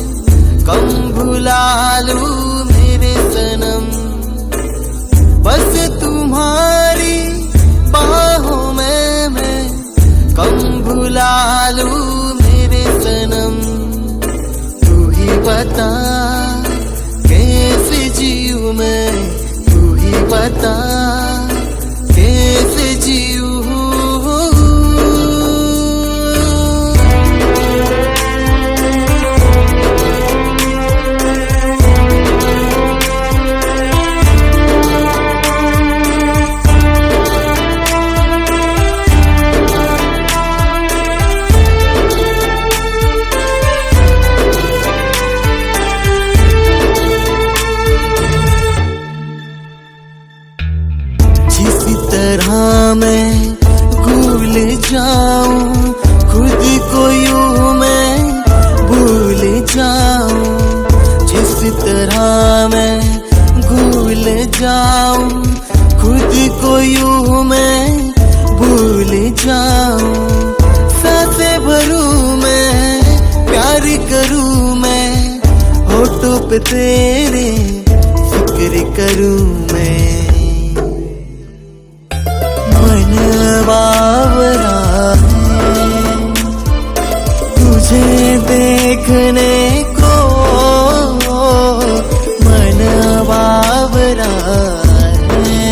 कम भुला लूं मेरे सनम, बस तुम्हारी बाहों में मैं कम भुला लूं मेरे सनम। तू ही बता कैसे जीऊं मैं, तू ही बता कैसे जीऊं। मैं भूल जाऊं खुद को यूं मैं भूल जाऊं, जिस तरह मैं भूल जाऊं खुद को यूं मैं भूल जाऊं। सांसें भरूं मैं प्यार करूं मैं, होठों पे तेरे फिक्र करूं मैं, बावरा है तुझे देखने को मन बावरा है।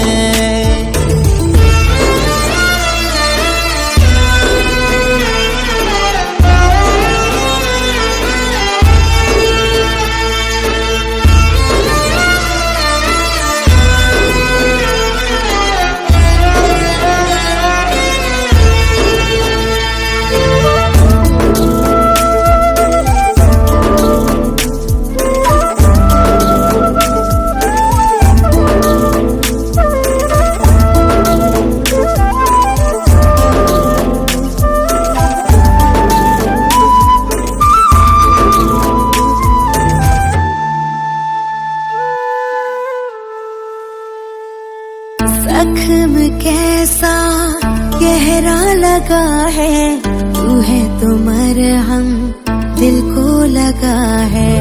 जख्म कैसा गहरा लगा है, तू है तो मरहम दिल को लगा है।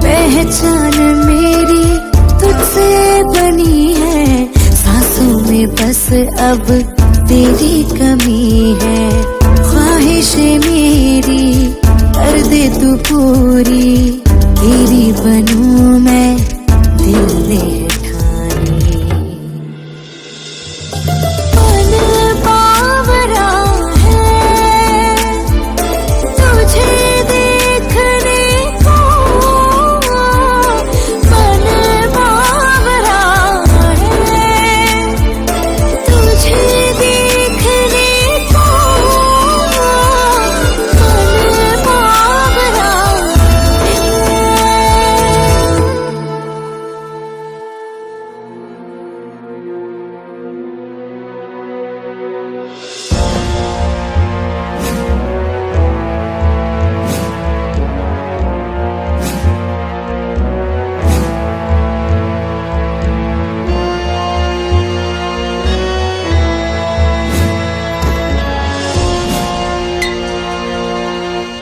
पहचान मेरी तुझसे बनी है, सांसों में बस अब तेरी कमी है। ख्वाहिश मेरी कर दे तू पूरी, तेरी बनूं मैं दिल ले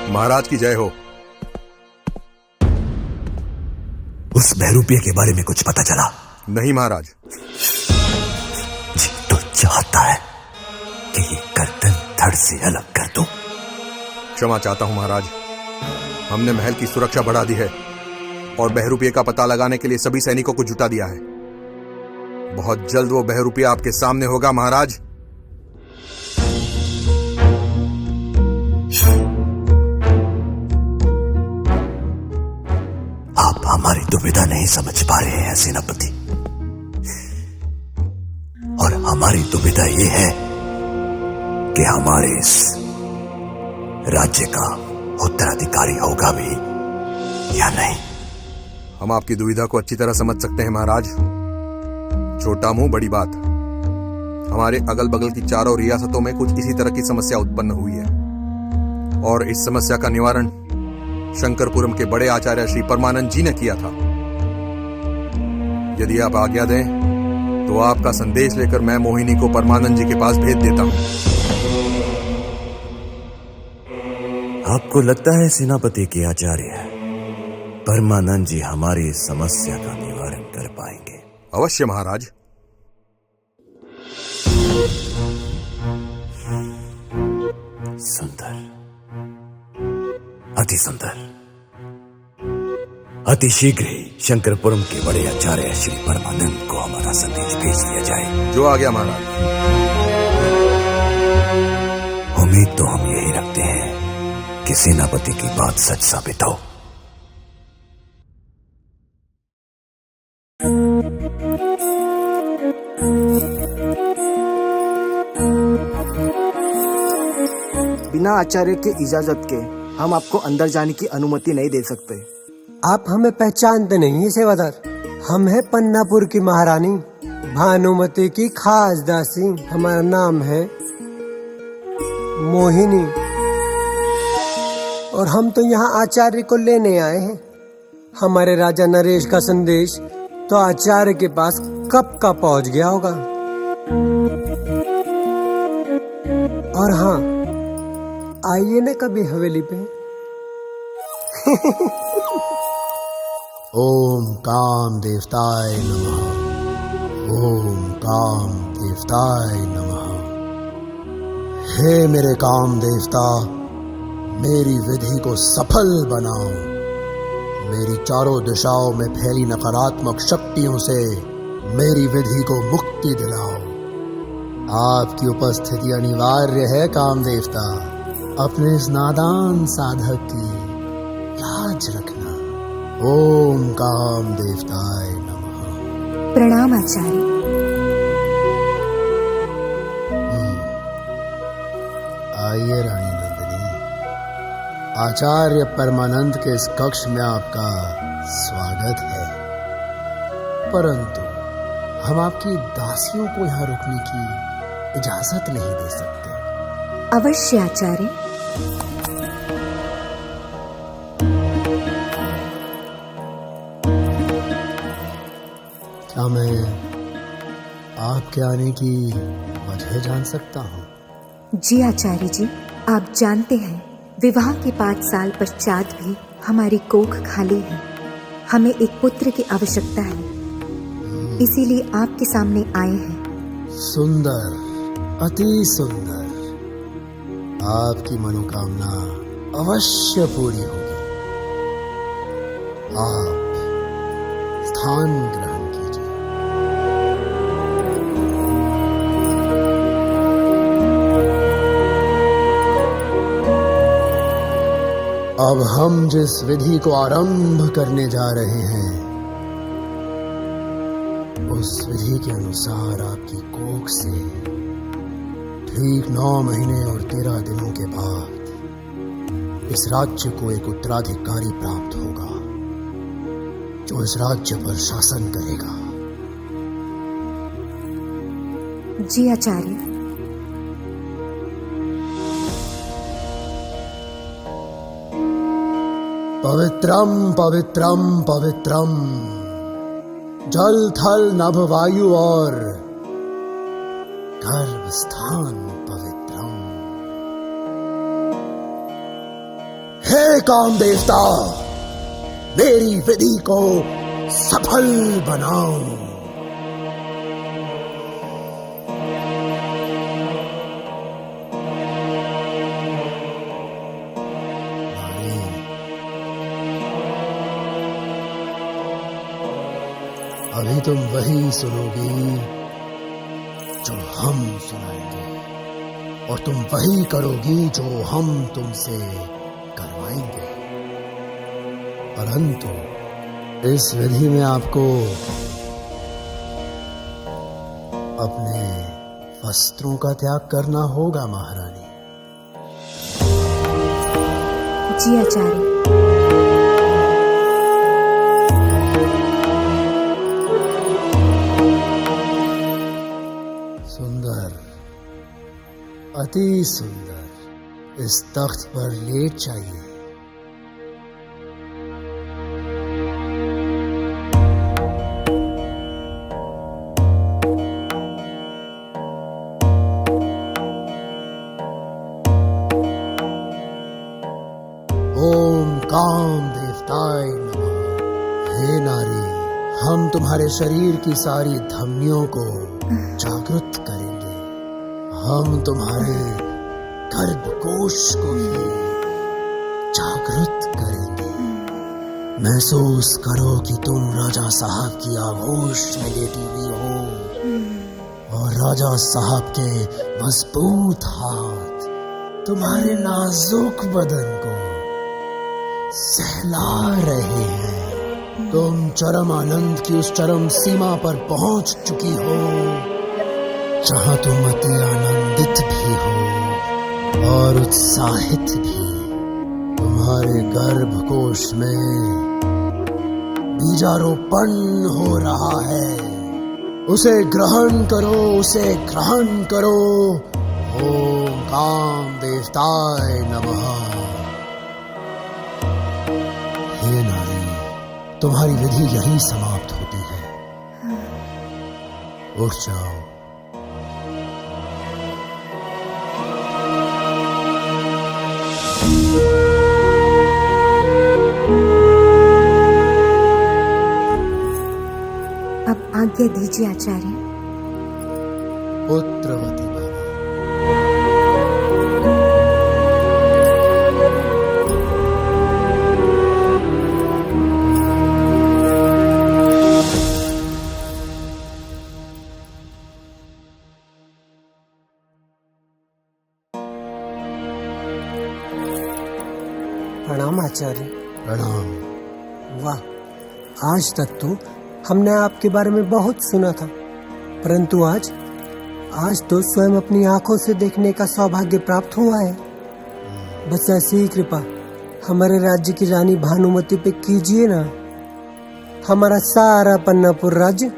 महाराज की जय हो। उस बहरूपिया के बारे में कुछ पता चला? नहीं महाराज। जी तो चाहता है कि ये गर्दन धड़ से अलग कर दूं। क्षमा चाहता हूं महाराज, हमने महल की सुरक्षा बढ़ा दी है और बहरूपिया का पता लगाने के लिए सभी सैनिकों को जुटा दिया है। बहुत जल्द वो बहरूपिया आपके सामने होगा महाराज। आप हमारी दुविधा नहीं समझ पा रहे हैं सेनापति, और हमारी दुविधा ये है कि हमारे इस राज्य का उत्तराधिकारी होगा भी या नहीं। हम आपकी दुविधा को अच्छी तरह समझ सकते हैं महाराज। छोटा मुंह बड़ी बात। हमारे अगल बगल की चारों रियासतों में कुछ इसी तरह की समस्या उत्पन्न हुई है और इस समस्या का निवारण शंकरपुरम के बड़े आचार्य श्री परमानंद जी ने किया था। यदि आप आज्ञा दें तो आपका संदेश लेकर मैं मोहिनी को परमानंद जी के पास भेज देता हूं। आपको लगता है सेनापति के आचार्य परमानंद जी हमारी समस्या का निवारण कर पाएंगे? अवश्य महाराज। सुंदर, अति सुंदर। अति शीघ्र ही शंकरपुरम के बड़े आचार्य श्री परमानंद को हमारा संदेश भेज दिया जाए। जो आ गया महाराज। उम्मीद तो हम यही रखते हैं कि सेनापति की बात सच साबित हो। बिना आचार्य के इजाजत के हम आपको अंदर जाने की अनुमति नहीं दे सकते। आप हमें पहचानते नहीं हैं सेवादार। हम हैं पन्नापुर की महारानी भानुमति की खास दासी। हमारा नाम है मोहिनी और हम तो यहाँ आचार्य को लेने आए हैं। हमारे राजा नरेश का संदेश तो आचार्य के पास कब का पहुँच गया होगा। और हाँ, आइए ना कभी हवेली पे। ओम काम देवताय नमः। ओम काम देवताय नमः। हे मेरे काम देवता, मेरी विधि को सफल बनाओ। मेरी चारों दिशाओं में फैली नकारात्मक शक्तियों से मेरी विधि को मुक्ति दिलाओ। आपकी उपस्थिति अनिवार्य है काम देवता। अपने इस नादान साधक की लाज रखना। ओम काम देवताय नमः। प्रणाम आचार्य। आइए रानी नंदिनी। आचार्य परमानंद के इस कक्ष में आपका स्वागत है, परंतु हम आपकी दासियों को यहाँ रुकने की इजाजत नहीं दे सकते। अवश्य आचार्य। क्या मैं आपके आने की वजह जान सकता हूँ? जी आचार्य जी, आप जानते हैं विवाह के 5 साल पश्चात भी हमारी कोख खाली है। हमें एक पुत्र की आवश्यकता है, इसीलिए आपके सामने आए हैं। सुंदर, अति सुंदर। आपकी मनोकामना अवश्य पूरी होगी। आप स्थान ग्रहण कीजिए। अब हम जिस विधि को आरंभ करने जा रहे हैं, उस विधि के अनुसार आपकी कोख से ठीक 9 महीने और 13 दिनों के बाद इस राज्य को एक उत्तराधिकारी प्राप्त होगा, जो इस राज्य पर शासन करेगा। जी आचार्य। पवित्रम पवित्रम पवित्रम, जल थल नभ वायु और गर्भ स्थान पवित्रम। हे काम देवता, मेरी विधि को सफल बनाओ। अभी तुम वही सुनोगी जो हम सुनाएंगे, और तुम वही करोगी जो हम तुमसे करवाएंगे। परंतु इस विधि में आपको अपने वस्त्रों का त्याग करना होगा महारानी। जी आचार्य। अति सुंदर। इस तख्त पर लेट जाइए तुम्हारे शरीर की सारी धमनियों को जागृत करेंगे। हम तुम्हारे गर्भकोश को भी जागृत करेंगे। महसूस करो कि तुम राजा साहब की आगोश में लेटी हुई हो और राजा साहब के मजबूत हाथ तुम्हारे नाजुक बदन को सहला रहे हैं। तुम चरम आनंद की उस चरम सीमा पर पहुंच चुकी हो जहां तुम अति आनंदित भी हो और उत्साहित भी। तुम्हारे गर्भकोश में बीजारोपण हो रहा है। उसे ग्रहण करो, उसे ग्रहण करो। ओम काम देवताय नमः। हे नारी, तुम्हारी विधि यही समाप्त होती है। उठ जाओ। अब आज्ञा दीजिए आचार्य। पुत्रवती प्रणाम आचार्य। प्रणाम। वाह, आज तक तो हमने आपके बारे में बहुत सुना था, परंतु आज तो स्वयं अपनी आंखों से देखने का सौभाग्य प्राप्त हुआ है। बस ऐसी ही कृपा हमारे राज्य की रानी भानुमति पे कीजिए ना। हमारा सारा पन्नापुर राज्य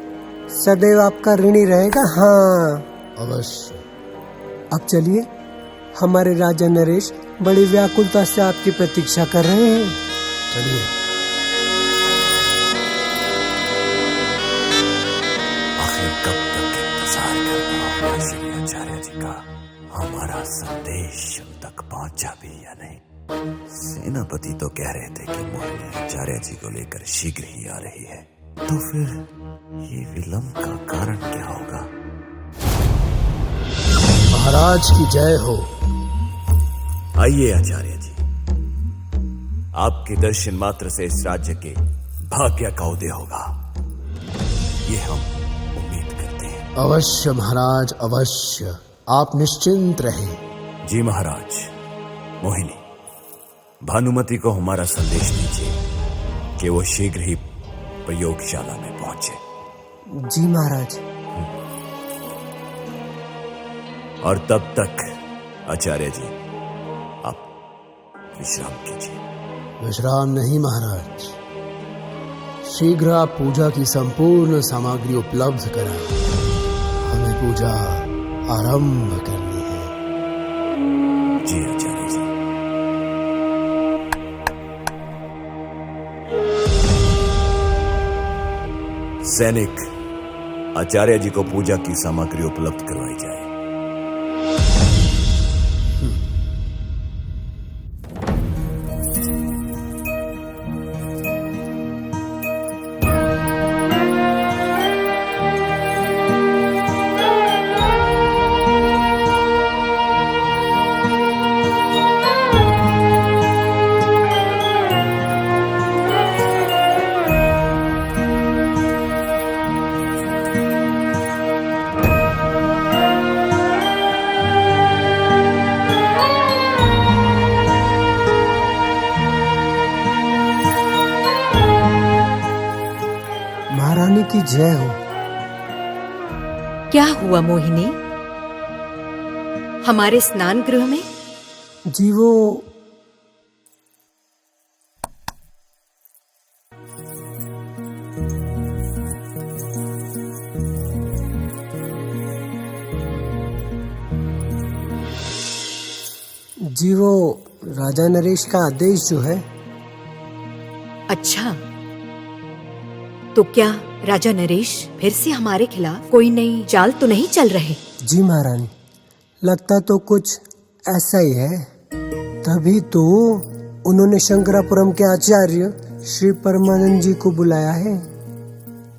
सदैव आपका ऋणी रहेगा। हाँ अवश्य। अब चलिए, हमारे राजा नरेश बड़ी व्याकुलता से आपकी प्रतीक्षा कर रहे हैं। चलिए। आखिर कब तक इंतजार करना होगा श्री आचार्य जी का? हमारा संदेश उन तक पहुंचा भी या नहीं? सेनापति तो कह रहे थे कि मोहिनी आचार्य जी को लेकर शीघ्र ही आ रही है, तो फिर ये विलंब का कारण क्या होगा? महाराज की जय हो। आइए आचार्य जी, आपके दर्शन मात्र से इस राज्य के भाग्य का उदय होगा, ये हम उम्मीद करते हैं। अवश्य महाराज, अवश्य। आप निश्चिंत रहें। जी महाराज। मोहिनी, भानुमति को हमारा संदेश दीजिए कि वो शीघ्र ही प्रयोगशाला में पहुंचे। जी महाराज। और तब तक आचार्य जी आप विश्राम कीजिए। विश्राम नहीं महाराज, शीघ्र आप पूजा की संपूर्ण सामग्री उपलब्ध कराएं। हमें पूजा आरंभ करनी है। जी आचार्य जी। सैनिक, आचार्य जी को पूजा की सामग्री उपलब्ध करवाई जाए। महारानी की जय हो। क्या हुआ मोहिनी? हमारे स्नान गृह में? जी वो राजा नरेश का आदेश जो है। अच्छा, तो क्या राजा नरेश फिर से हमारे खिलाफ कोई नई चाल तो नहीं चल रहे? जी महारानी, लगता तो कुछ ऐसा ही है। तभी तो उन्होंने शंकरापुरम के आचार्य श्री परमानंद जी को बुलाया है।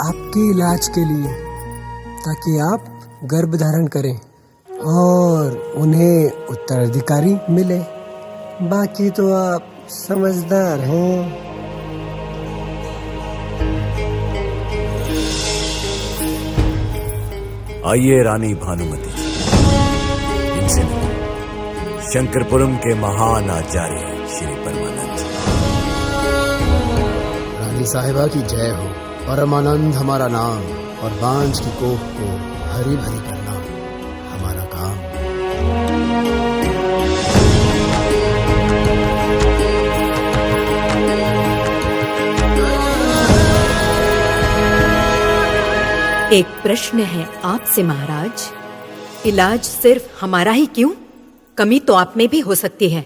आपके इलाज के लिए, ताकि आप गर्भ धारण करें और उन्हें उत्तराधिकारी मिले। बाकी तो आप समझदार हैं। आइए रानी भानुमति जी, इनसे मिलिए। शंकरपुरम के महान आचार्य श्री परमानंद जी। रानी साहिबा की जय हो। परमानंद हमारा नाम और बांझ की कोख को हरी भरी करना हमारा काम। एक प्रश्न है आपसे महाराज, इलाज सिर्फ हमारा ही क्यों? कमी तो आप में भी हो सकती है।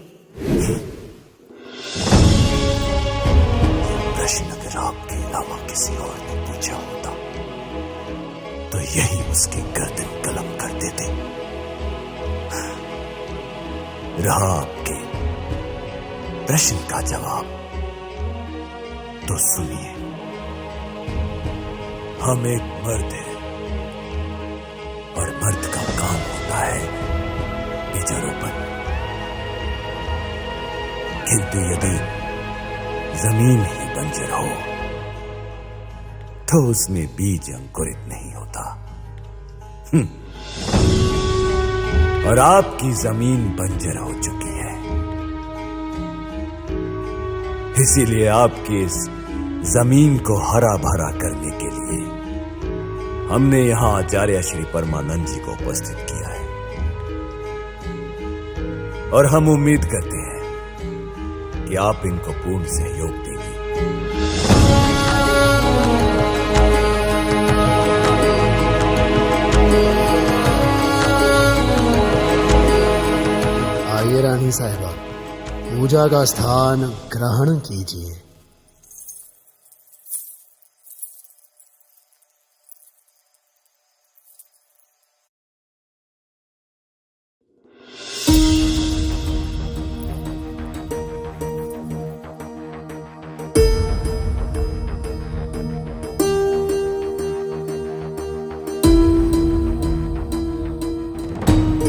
प्रश्न अगर आपके अलावा किसी और ने पूछा होता तो यही उसकी गर्दन कलम कर देते। रहा आपके प्रश्न का जवाब तो सुनिए। हम एक मर्द हैं और मर्द का काम होता है बीजारोपण। किंतु यदि जमीन ही बंजर हो तो उसमें बीज अंकुरित नहीं होता। और आपकी जमीन बंजर हो चुकी है, इसीलिए आपकी इस जमीन को हरा भरा करने के लिए हमने यहां आचार्य श्री परमानंद जी को उपस्थित किया है। और हम उम्मीद करते हैं कि आप इनको पूर्ण सहयोग देंगे। आइए रानी साहिबा, पूजा का स्थान ग्रहण कीजिए।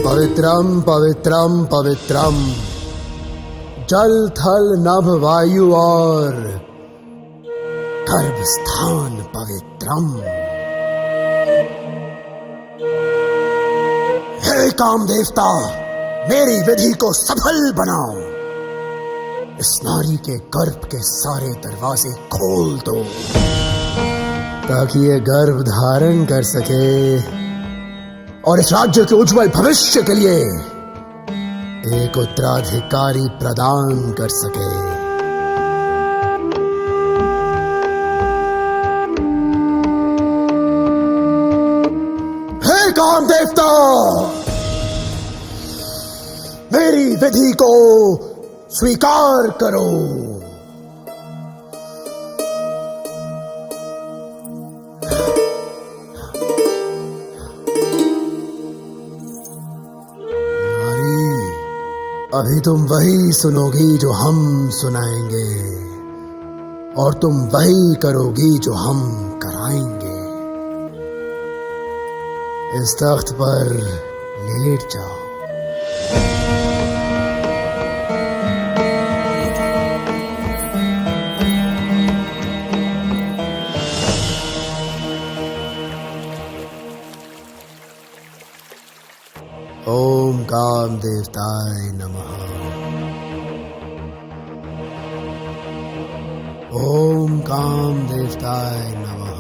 पवित्रम पवित्रम पवित्रम, जल थल नभ वायु और गर्भ स्थान पवित्रम। हे काम देवता, मेरी विधि को सफल बनाओ। इस नारी के गर्भ के सारे दरवाजे खोल दो ताकि ये गर्भ धारण कर सके और इस राज्य के उज्जवल भविष्य के लिए एक उत्तराधिकारी प्रदान कर सके। हे काम देवता, मेरी विधि को स्वीकार करो। अभी तुम वही सुनोगी जो हम सुनाएंगे और तुम वही करोगी जो हम कराएंगे। इस तख्त पर लेट जाओ। ओम काम देवताय नमः। ओम काम देवताय नमः।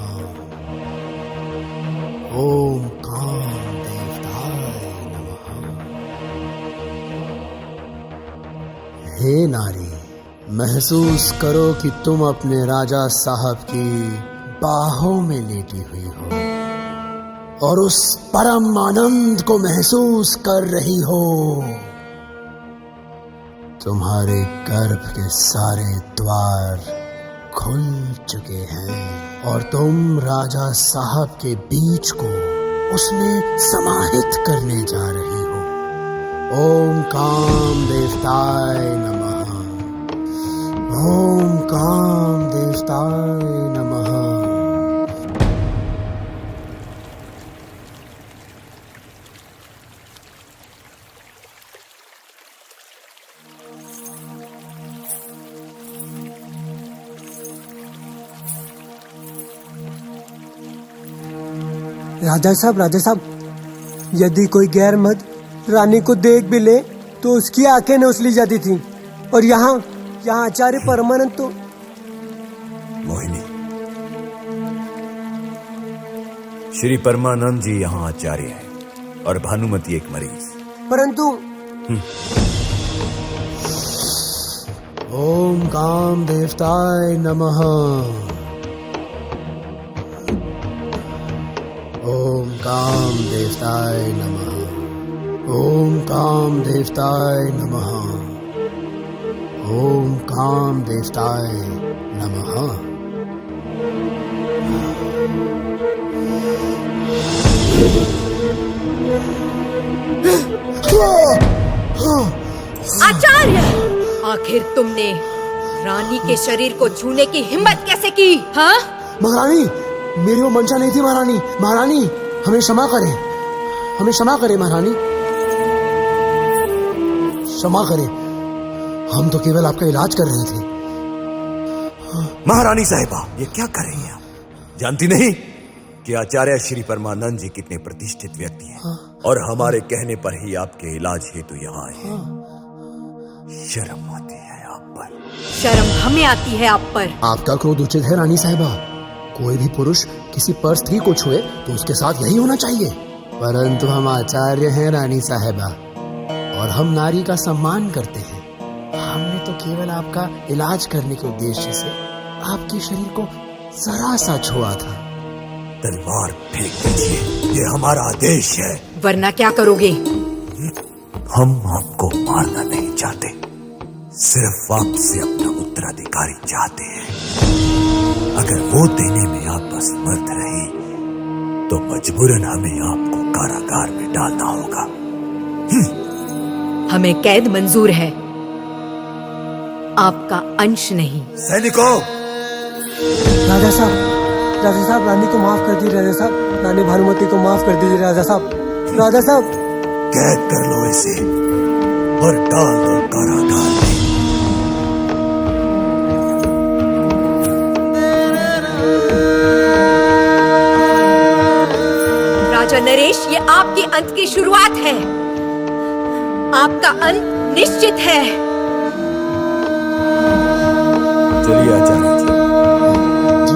ओम काम देवताय नमः। हे नारी, महसूस करो कि तुम अपने राजा साहब की बाहों में लेटी हुई हो और उस परम आनंद को महसूस कर रही हो। तुम्हारे गर्भ के सारे द्वार खुल चुके हैं और तुम राजा साहब के बीज को उसमें समाहित करने जा रही हो। ओम काम देवताय नमः। ओम काम देवताय नमः। राजा साहब, यदि कोई गैर मर्द रानी को देख भी ले तो उसकी आंखें नोच ली जाती थी। और यहाँ आचार्य परमानंद तो मोहिनी, श्री परमानंद जी यहाँ आचार्य हैं और भानुमति एक मरीज। परंतु ओम काम देवताय नमः। ओम काम देवताय नमः। ओम काम देवताय नमः। ओम काम देवताय नमः। आचार्य, आखिर तुमने रानी के शरीर को छूने की हिम्मत कैसे की? हाँ? महारानी, मेरी वो मंशा नहीं थी। महारानी, हमें क्षमा करें, महारानी, क्षमा करें। हम तो केवल आपका इलाज कर रहे थे। महारानी साहिबा, ये क्या कर रही हैं आप? जानती नहीं कि आचार्य श्री परमानंद जी कितने प्रतिष्ठित व्यक्ति हैं और हमारे कहने पर ही आपके इलाज हेतु यहाँ आए हैं। शर्म आती है आप पर। शर्म हमें आती है आप पर। आपका क्रोध उचित है रानी साहिबा। कोई भी पुरुष किसी पर स्त्री को छुए तो उसके साथ यही होना चाहिए। परंतु हम आचार्य हैं रानी साहिबा, और हम नारी का सम्मान करते हैं। हमने तो केवल आपका इलाज करने के उद्देश्य से आपके शरीर को जरा सा छुआ था। तलवार फेंक दीजिए, ये हमारा आदेश है। वरना क्या करोगे? हम आपको मारना नहीं चाहते, सिर्फ आपसे अपना उत्तराधिकारी चाहते हैं। अगर वो देने में आप असमर्थ रहे तो मजबूरन हमें आपको कारागार में डालना होगा। हमें कैद मंजूर है, आपका अंश नहीं। सैनिकों! राजा साहब, रानी को माफ कर दीजिए। राजा साहब, रानी भानुमति को माफ कर दीजिए। राजा साहब, कैद कर लो इसे और डाल दो कारागार में। राजा नरेश, ये आपके अंत की शुरुआत है। आपका अंत निश्चित है। चलिए आचार्य जी,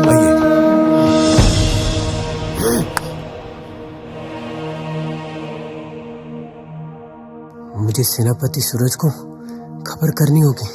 आइए। मुझे सेनापति सूरज को खबर करनी होगी।